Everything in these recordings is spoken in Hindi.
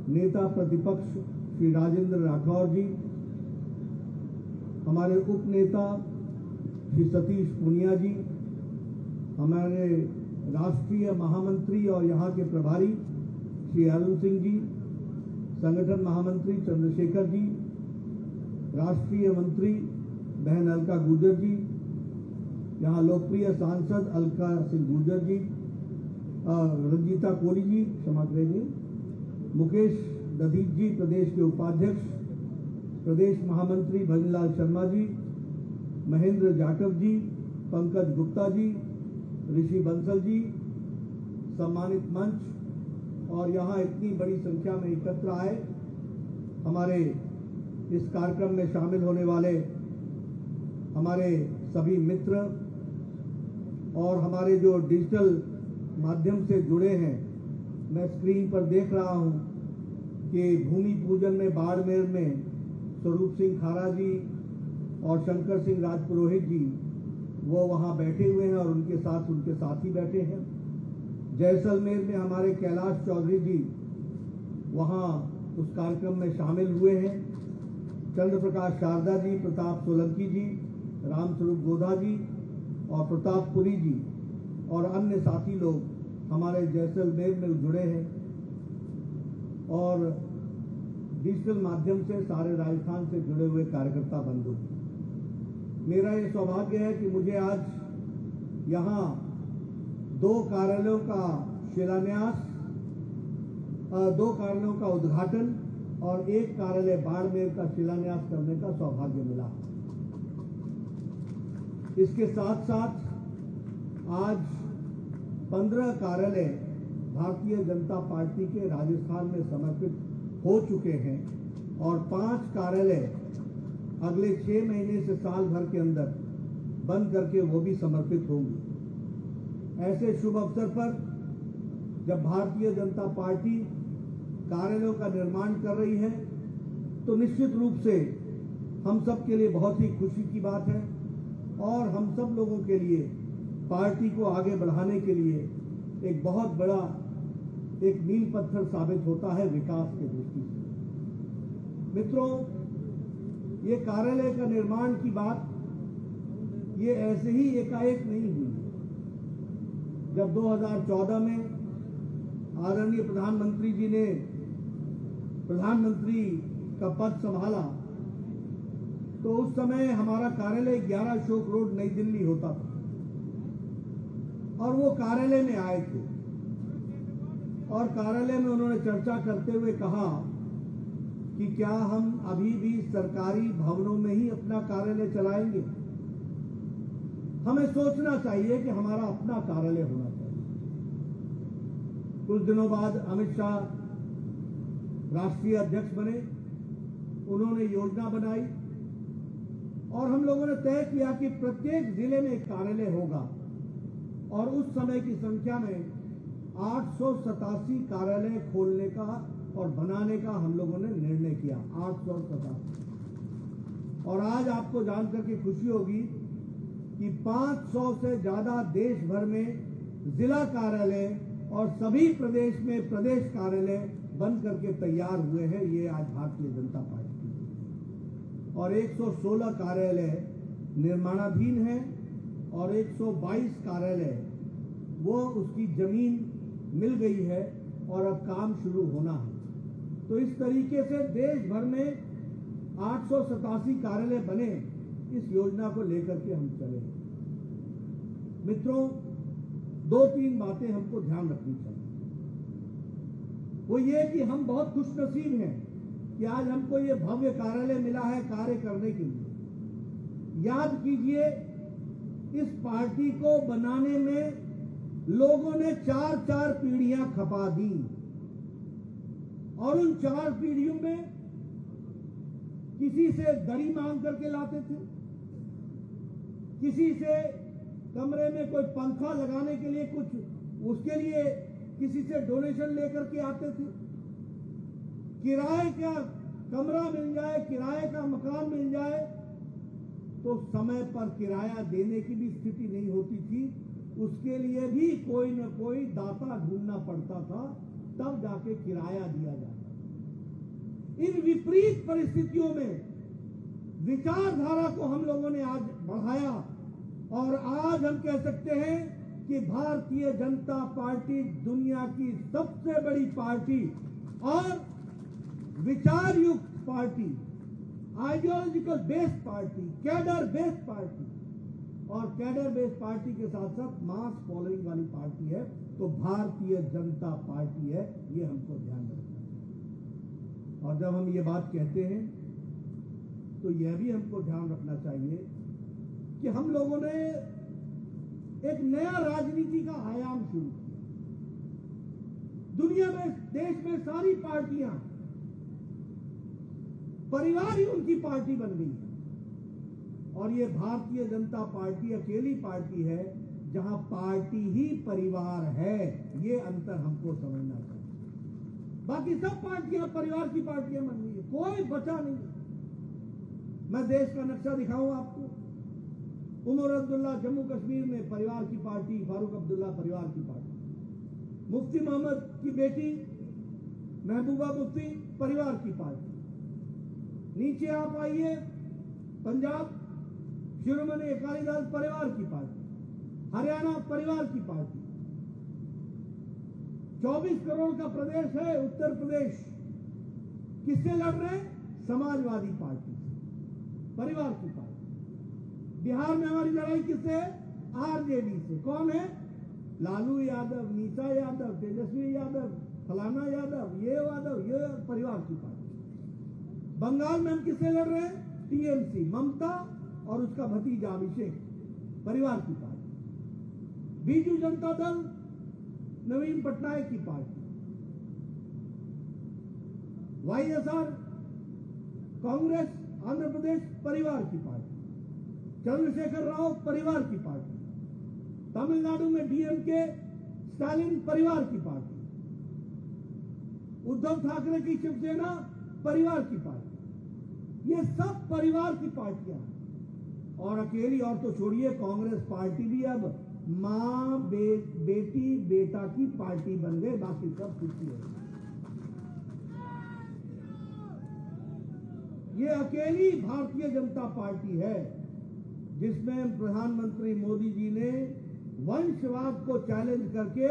नेता प्रतिपक्ष श्री राजेंद्र राठौर जी, हमारे उप नेता श्री सतीश पूनिया जी, हमारे राष्ट्रीय महामंत्री और यहाँ के प्रभारी श्री अरुण सिंह जी, संगठन महामंत्री चंद्रशेखर जी, राष्ट्रीय मंत्री बहन अलका गुर्जर जी, यहाँ लोकप्रिय सांसद अलका सिंह गुर्जर जी, रंजीता कोली जी, क्षमा करेंगे, मुकेश दधीच जी प्रदेश के उपाध्यक्ष, प्रदेश महामंत्री भजनलाल शर्मा जी, महेंद्र जाटव जी, पंकज गुप्ता जी, ऋषि बंसल जी, सम्मानित मंच और यहाँ इतनी बड़ी संख्या में एकत्र आए हमारे इस कार्यक्रम में शामिल होने वाले हमारे सभी मित्र और हमारे जो डिजिटल माध्यम से जुड़े हैं। मैं स्क्रीन पर देख रहा हूं कि भूमि पूजन में बाड़मेर में स्वरूप सिंह खारा जी और शंकर सिंह राजपुरोहित जी वो वहां बैठे हुए हैं और उनके साथी बैठे हैं। जैसलमेर में हमारे कैलाश चौधरी जी वहां उस कार्यक्रम में शामिल हुए हैं। चंद्र प्रकाश शारदा जी, प्रताप सोलंकी जी, रामस्वरूप गोधा जी और प्रतापपुरी जी और अन्य साथी लोग हमारे जैसलमेर में जुड़े हैं और डिजिटल माध्यम से सारे राजस्थान से जुड़े हुए कार्यकर्ता बंधु। मेरा ये सौभाग्य है कि मुझे आज यहाँ 2 कार्यालयों का शिलान्यास, 2 कार्यालयों का उद्घाटन और 1 कार्यालय बाड़मेर का शिलान्यास करने का सौभाग्य मिला। इसके साथ साथ आज 15 कार्यालय भारतीय जनता पार्टी के राजस्थान में समर्पित हो चुके हैं और 5 कार्यालय अगले 6 महीने से साल भर के अंदर बंद करके वो भी समर्पित होंगे। ऐसे शुभ अवसर पर जब भारतीय जनता पार्टी कार्यालयों का निर्माण कर रही है तो निश्चित रूप से हम सब के लिए बहुत ही खुशी की बात है और हम सब लोगों के लिए पार्टी को आगे बढ़ाने के लिए एक बहुत बड़ा एक मील पत्थर साबित होता है विकास की दृष्टि से। मित्रों, ये कार्यालय का निर्माण की बात ये ऐसे ही एकाएक नहीं हुई। जब 2014 में आदरणीय प्रधानमंत्री जी ने प्रधानमंत्री का पद संभाला तो उस समय हमारा कार्यालय 11 अशोक रोड नई दिल्ली होता था और वो कार्यालय में आए थे और कार्यालय में उन्होंने चर्चा करते हुए कहा कि क्या हम अभी भी सरकारी भवनों में ही अपना कार्यालय चलाएंगे। हमें सोचना चाहिए कि हमारा अपना कार्यालय होना चाहिए। कुछ दिनों बाद अमित शाह राष्ट्रीय अध्यक्ष बने, उन्होंने योजना बनाई और हम लोगों ने तय किया कि प्रत्येक जिले में एक कार्यालय होगा और उस समय की संख्या में 887 कार्यालय खोलने का और बनाने का हम लोगों ने निर्णय किया। 887 और आज आपको जानकर के खुशी होगी कि 500 से ज्यादा देश भर में जिला कार्यालय और सभी प्रदेश में प्रदेश कार्यालय बन करके तैयार हुए हैं। ये आज भारतीय जनता पार्टी और 116 कार्यालय निर्माणाधीन है और 122 कार्यालय वो उसकी जमीन मिल गई है और अब काम शुरू होना है। तो इस तरीके से देश भर में 887 कार्यालय बने, इस योजना को लेकर के हम चले। मित्रों, 2-3 बातें हमको ध्यान रखनी चाहिए। वो ये कि हम बहुत खुशनसीब हैं कि आज हमको ये भव्य कार्यालय मिला है कार्य करने के लिए। याद कीजिए, इस पार्टी को बनाने में लोगों ने 4-4 पीढ़ियां खपा दी और उन 4 पीढ़ियों में किसी से दरी मांग करके लाते थे, किसी से कमरे में कोई पंखा लगाने के लिए कुछ उसके लिए किसी से डोनेशन लेकर के आते थे। किराए का कमरा मिल जाए, किराए का मकान मिल जाए तो समय पर किराया देने की भी स्थिति नहीं होती थी। उसके लिए भी कोई न कोई दाता ढूंढना पड़ता था, तब जाके किराया दिया जाता। इन विपरीत परिस्थितियों में विचारधारा को हम लोगों ने आज बढ़ाया और आज हम कह सकते हैं कि भारतीय जनता पार्टी दुनिया की सबसे बड़ी पार्टी और विचार युक्त party, ideological based party, cadre based party और कैडर बेस्ड पार्टी के साथ साथ मास फॉलोइंग वाली पार्टी है तो भारतीय जनता पार्टी है। ये हमको ध्यान रखना है। और जब हम ये बात कहते हैं तो यह भी हमको ध्यान रखना चाहिए कि हम लोगों ने एक नया राजनीति का आयाम शुरू किया। दुनिया में, देश में सारी पार्टियां परिवार ही उनकी पार्टी बन गई है और ये भारतीय जनता पार्टी अकेली पार्टी है जहां पार्टी ही परिवार है। ये अंतर हमको समझना चाहिए। बाकी सब पार्टियां परिवार की पार्टियां बन गई है, कोई बचा नहीं। मैं देश का नक्शा दिखाऊं आपको। उमर अब्दुल्ला जम्मू कश्मीर में परिवार की पार्टी, फारूक अब्दुल्ला परिवार की पार्टी, मुफ्ती मोहम्मद की बेटी महबूबा मुफ्ती परिवार की पार्टी। नीचे आप आइए, पंजाब शिरोमणि अकाली दल परिवार की पार्टी, हरियाणा परिवार की पार्टी। 24 करोड़ का प्रदेश है उत्तर प्रदेश, किससे लड़ रहे हैं? समाजवादी पार्टी, परिवार की पार्टी। बिहार में हमारी लड़ाई किससे है? आरजेडी से। कौन है? लालू यादव, नीता यादव, तेजस्वी यादव, फलाना यादव, ये यादव, ये परिवार की पार्टी। बंगाल में हम किससे लड़ रहे हैं? टीएमसी, ममता और उसका भतीजा अभिषेक, परिवार की पार्टी। बीजू जनता दल नवीन पटनायक की पार्टी। वाईएसआर कांग्रेस आंध्र प्रदेश परिवार की पार्टी। चंद्रशेखर राव परिवार की पार्टी। तमिलनाडु में डीएमके स्टालिन परिवार की पार्टी। उद्धव ठाकरे की शिवसेना परिवार की पार्टी। ये सब परिवार की पार्टियां हैं। और अकेली और तो छोड़िए, कांग्रेस पार्टी भी अब मां बेटी बेटा की पार्टी बन गए, बाकी सब खुशी है। ये अकेली भारतीय जनता पार्टी है जिसमें प्रधानमंत्री मोदी जी ने वंशवाद को चैलेंज करके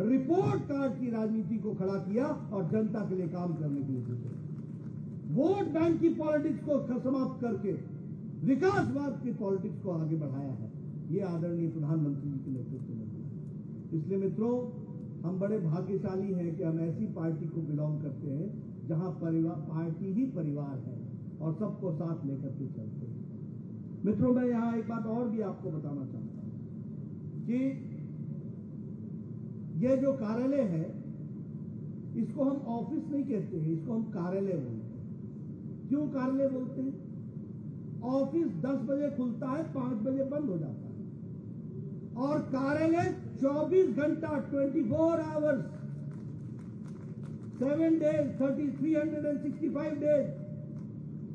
रिपोर्ट कार्ड की राजनीति को खड़ा किया और जनता के लिए काम करने के लिए सोचा। वोट बैंक की पॉलिटिक्स को समाप्त करके विकासवाद की पॉलिटिक्स को आगे बढ़ाया है। ये आदरणीय प्रधानमंत्री जी के नेतृत्व में। इसलिए मित्रों, हम बड़े भाग्यशाली हैं कि हम ऐसी पार्टी को बिलोंग करते हैं जहां परिवार, पार्टी ही परिवार है और सबको साथ लेकर के चलते हैं। मित्रों, मैं यहां एक बात और भी आपको बताना चाहता हूं कि यह जो कार्यालय है इसको हम ऑफिस नहीं कहते हैं, इसको हम कार्यालय बोलते हैं। क्यों कार्यालय बोलते हैं? ऑफिस 10 बजे खुलता है, 5 बजे बंद हो जाता है और कार्यालय 24 घंटा 24 आवर्स 7 डेज 365 डेज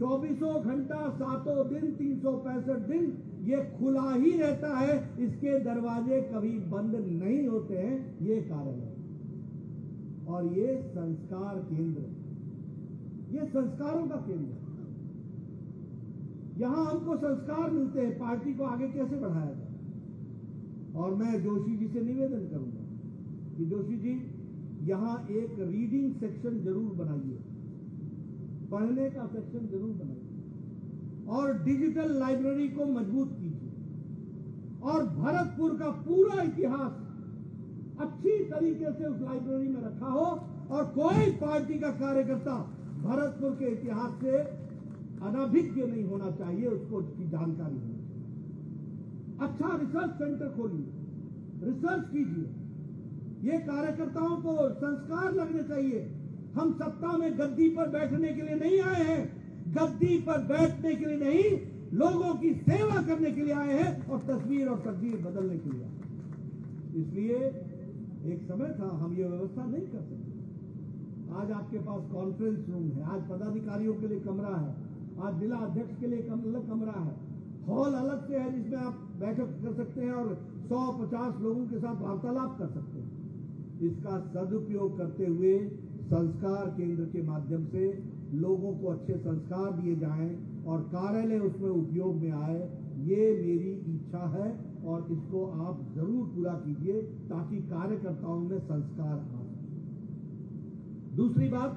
24 घंटा 7 दिन 365 दिन ये खुला ही रहता है। इसके दरवाजे कभी बंद नहीं होते हैं। ये कार्यालय और ये संस्कार केंद्र, ये संस्कारों का केंद्र। यहां हमको संस्कार मिलते हैं पार्टी को आगे कैसे बढ़ाया जाए। और मैं जोशी जी से निवेदन करूंगा कि जोशी जी यहां एक रीडिंग सेक्शन जरूर बनाइए, पढ़ने का सेक्शन जरूर बनाइए और डिजिटल लाइब्रेरी को मजबूत कीजिए और भरतपुर का पूरा इतिहास अच्छी तरीके से उस लाइब्रेरी में रखा हो और कोई पार्टी का कार्यकर्ता भरतपुर के इतिहास से अनभिज्ञ नहीं होना चाहिए, उसको उसकी जानकारी होनी चाहिए। अच्छा रिसर्च सेंटर खोलिए, रिसर्च कीजिए। ये कार्यकर्ताओं को संस्कार लगने चाहिए। हम सत्ता में गद्दी पर बैठने के लिए नहीं आए हैं, गद्दी पर बैठने के लिए नहीं, लोगों की सेवा करने के लिए आए हैं और तस्वीर और तकदीर बदलने के लिए आए। इसलिए एक समय था हम ये व्यवस्था नहीं कर सकते। आज आपके पास कॉन्फ्रेंस रूम है, आज पदाधिकारियों के लिए कमरा है, आज जिला अध्यक्ष के लिए अलग कमरा है, हॉल अलग से है जिसमें आप बैठक कर सकते हैं और 100-50 लोगों के साथ वार्तालाप कर सकते हैं। इसका सदुपयोग करते हुए संस्कार केंद्र के माध्यम से लोगों को अच्छे संस्कार दिए जाएं और कार्यालय उसमें उपयोग में आए, ये मेरी इच्छा है और इसको आप जरूर पूरा कीजिए ताकि कार्यकर्ताओं में संस्कार आ। दूसरी बात,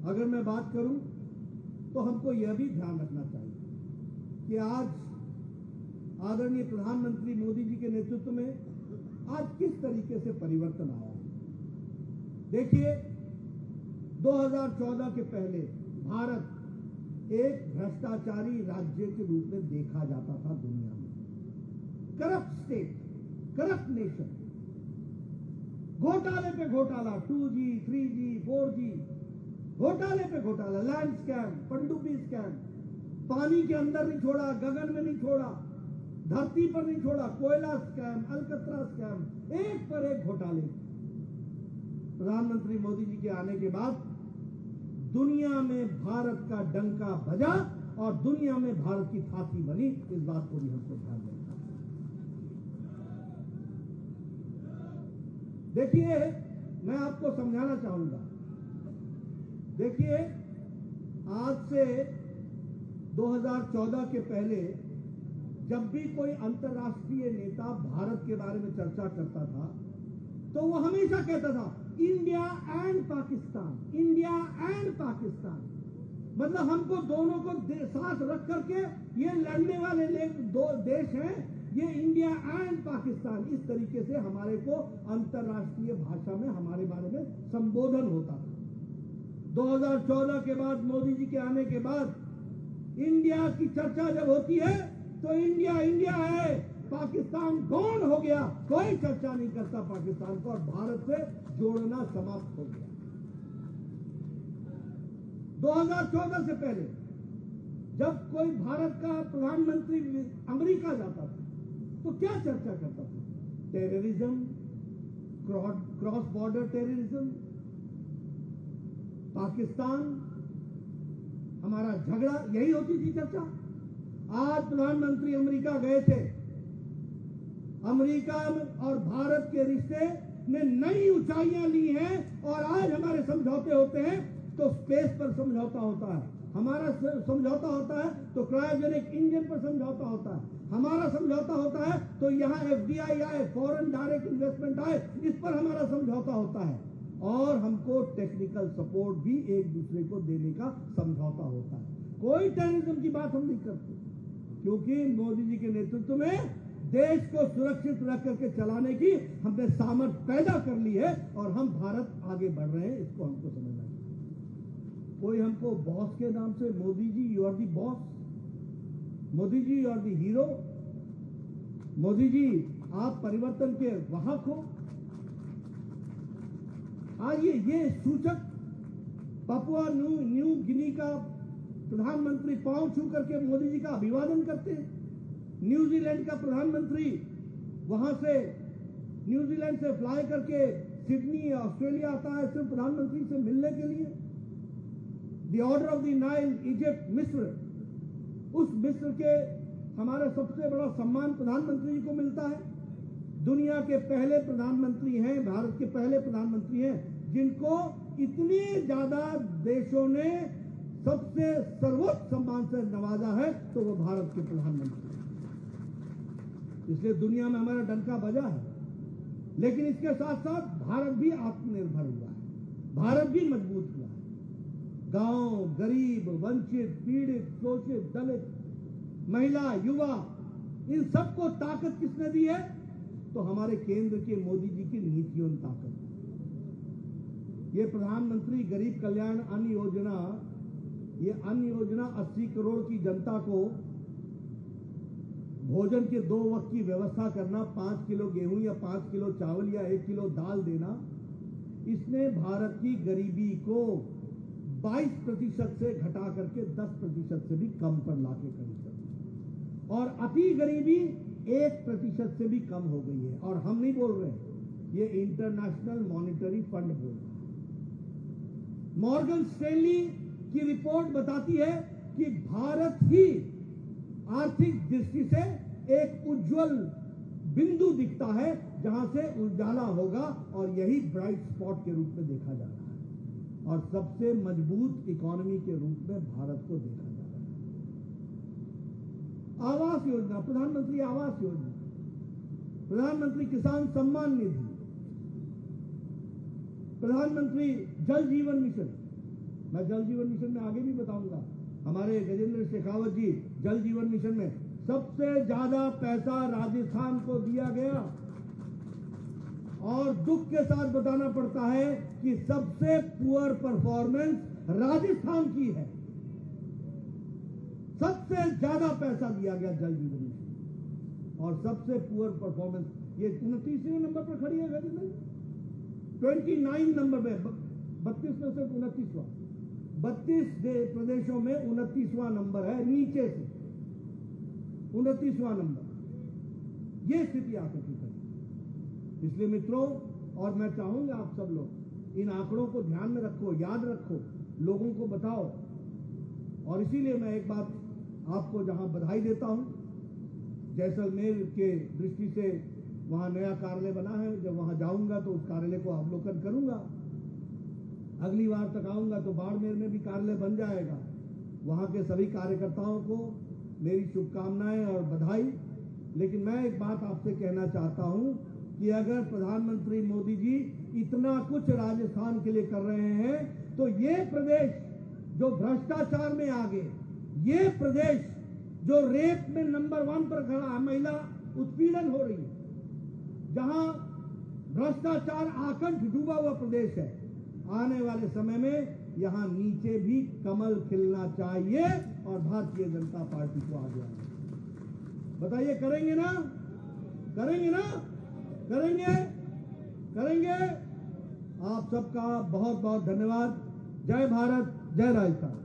अगर मैं बात करूं तो हमको यह भी ध्यान रखना चाहिए कि आज आदरणीय प्रधानमंत्री मोदी जी के नेतृत्व में आज किस तरीके से परिवर्तन आया है। देखिए, 2014 के पहले भारत एक भ्रष्टाचारी राज्य के रूप में देखा जाता था दुनिया में। करप्ट स्टेट, करप्ट नेशन, घोटाले पे घोटाला, 2G, 3G, 4G, घोटाले पे घोटाला, लैंड स्कैम, पनडुब्बी स्कैम, पानी के अंदर नहीं छोड़ा, गगन में नहीं छोड़ा, धरती पर नहीं छोड़ा, कोयला स्कैम, अलकतरा स्कैम, एक पर एक घोटाले। प्रधानमंत्री मोदी जी के आने के बाद दुनिया में भारत का डंका बजा और दुनिया में भारत की थाती बनी। इस बात को भी हमको ध्यान रखना है। देखिए, मैं आपको समझाना चाहूंगा। देखिए, आज से 2014 के पहले जब भी कोई अंतर्राष्ट्रीय नेता भारत के बारे में चर्चा करता था तो वो हमेशा कहता था India and Pakistan, India and Pakistan. मतलब हमको दोनों को साथ रख करके ये लड़ने वाले दो देश हैं, ये इंडिया एंड पाकिस्तान। इस तरीके से हमारे को अंतर्राष्ट्रीय भाषा में हमारे बारे में संबोधन होता था। 2014 के बाद, मोदी जी के आने के बाद इंडिया की चर्चा जब होती है तो इंडिया इंडिया है, पाकिस्तान कौन हो गया, कोई चर्चा नहीं करता पाकिस्तान को, और भारत से जोड़ना समाप्त हो गया। 2014 से पहले जब कोई भारत का प्रधानमंत्री अमेरिका जाता था तो क्या चर्चा करता था? Terrorism, cross border terrorism, Pakistan, हमारा झगड़ा, यही होती थी चर्चा। आज प्रधानमंत्री अमेरिका गए थे। अमेरिका और भारत के रिश्ते ने नई ऊंचाइयां ली हैं और आज हमारे समझौते होते हैं तो स्पेस पर समझौता होता है, हमारा समझौता होता है तो क्रायोजेनिक इंजन पर समझौता होता है, हमारा समझौता होता है तो यहाँ FDI आए, फॉरेन डायरेक्ट इन्वेस्टमेंट आए, इस पर हमारा समझौता होता है, और हमको टेक्निकल सपोर्ट भी एक दूसरे को देने का समझौता होता है। कोई टेररिज्म की बात हम नहीं करते, क्योंकि मोदी जी के नेतृत्व में देश को सुरक्षित रख करके चलाने की हमने सामर्थ्य पैदा कर ली है और हम भारत आगे बढ़ रहे हैं। इसको हमको समझना चाहिए। कोई हमको बॉस के नाम से, Modi ji you are the boss, Modi ji you are the hero, Modi ji आप परिवर्तन के वाहक हो। आज ये सूचक पपुआ न्यू गिनी का प्रधानमंत्री पांव छू करके मोदी जी का अभिवादन करते हैं। न्यूजीलैंड का प्रधानमंत्री वहां से न्यूजीलैंड से फ्लाई करके सिडनी ऑस्ट्रेलिया आता है सिर्फ प्रधानमंत्री से मिलने के लिए। The order of the Nile, Egypt, मिस्र, उस मिस्र के हमारा सबसे बड़ा सम्मान प्रधानमंत्री जी को मिलता है। दुनिया के पहले प्रधानमंत्री हैं, भारत के पहले प्रधानमंत्री हैं जिनको इतने ज्यादा देशों ने सबसे सर्वोच्च सम्मान से नवाजा है, तो वो भारत के प्रधानमंत्री। इसलिए दुनिया में हमारा डंका बजा है, लेकिन इसके साथ साथ भारत भी आत्मनिर्भर हुआ है, भारत भी मजबूत हुआ है। गांव, गरीब, वंचित, पीड़ित, शोषित, दलित, महिला, युवा, इन सबको ताकत किसने दी है? तो हमारे केंद्र के मोदी जी की नीतियों ने ताकत दी। ये प्रधानमंत्री गरीब कल्याण अन्न योजना, ये अन्न योजना 80 करोड़ की जनता को भोजन के 2 वक्त की व्यवस्था करना, 5 किलो गेहूं या 5 किलो चावल या 1 किलो दाल देना, इसने भारत की गरीबी को 22% से घटा करके 10% से भी कम पर लाके खड़ी कर दी, और अति गरीबी 1% से भी कम हो गई है। और हम नहीं बोल रहे, ये इंटरनेशनल मॉनिटरी फंड बोल रहा है। मॉर्गन स्टैनली की रिपोर्ट बताती है कि भारत ही आर्थिक दृष्टि से एक उज्जवल बिंदु दिखता है जहां से उजाला होगा, और यही ब्राइट स्पॉट के रूप में देखा जा रहा है। और सबसे मजबूत इकोनॉमी के रूप में भारत को देखा जा रहा है। आवास योजना, प्रधानमंत्री आवास योजना, प्रधानमंत्री किसान सम्मान निधि, प्रधानमंत्री जल जीवन मिशन। मैं जल जीवन मिशन में आगे भी बताऊंगा। हमारे गजेंद्र शेखावत जी जल जीवन मिशन में सबसे ज्यादा पैसा राजस्थान को दिया गया, और दुख के साथ बताना पड़ता है कि सबसे पुअर परफॉर्मेंस राजस्थान की है। सबसे ज्यादा पैसा दिया गया जल जीवन मिशन, और सबसे पुअर परफॉर्मेंस ये 29वें नंबर पर खड़ी है गजेंद्र, 29 नंबर पे, 32 में से 29वां, 32 प्रदेशों में 29वां नंबर है, नीचे से 29वां नंबर। ये स्थिति आकर की है। इसलिए मित्रों, और मैं चाहूंगा आप सब लोग इन आंकड़ों को ध्यान में रखो, याद रखो, लोगों को बताओ। और इसीलिए मैं एक बात आपको जहां बधाई देता हूं, जैसलमेर के दृष्टि से वहां नया कार्यालय बना है। जब वहां जाऊंगा तो उस कार्यालय को अवलोकन करूंगा। अगली बार तक आऊंगा तो बाड़मेर में भी कार्यालय बन जाएगा। वहां के सभी कार्यकर्ताओं को मेरी शुभकामनाएं और बधाई। लेकिन मैं एक बात आपसे कहना चाहता हूं कि अगर प्रधानमंत्री मोदी जी इतना कुछ राजस्थान के लिए कर रहे हैं, तो ये प्रदेश जो भ्रष्टाचार में आगे, ये प्रदेश जो रेप में नंबर 1 पर खड़ा है, महिला उत्पीड़न हो रही है, जहां भ्रष्टाचार आकंठ डूबा हुआ प्रदेश है, आने वाले समय में यहां नीचे भी कमल खिलना चाहिए और भारतीय जनता पार्टी को आगे आना। बताइए, करेंगे ना? करेंगे ना? करेंगे? करेंगे? आप सबका बहुत बहुत धन्यवाद। जय भारत, जय राजस्थान।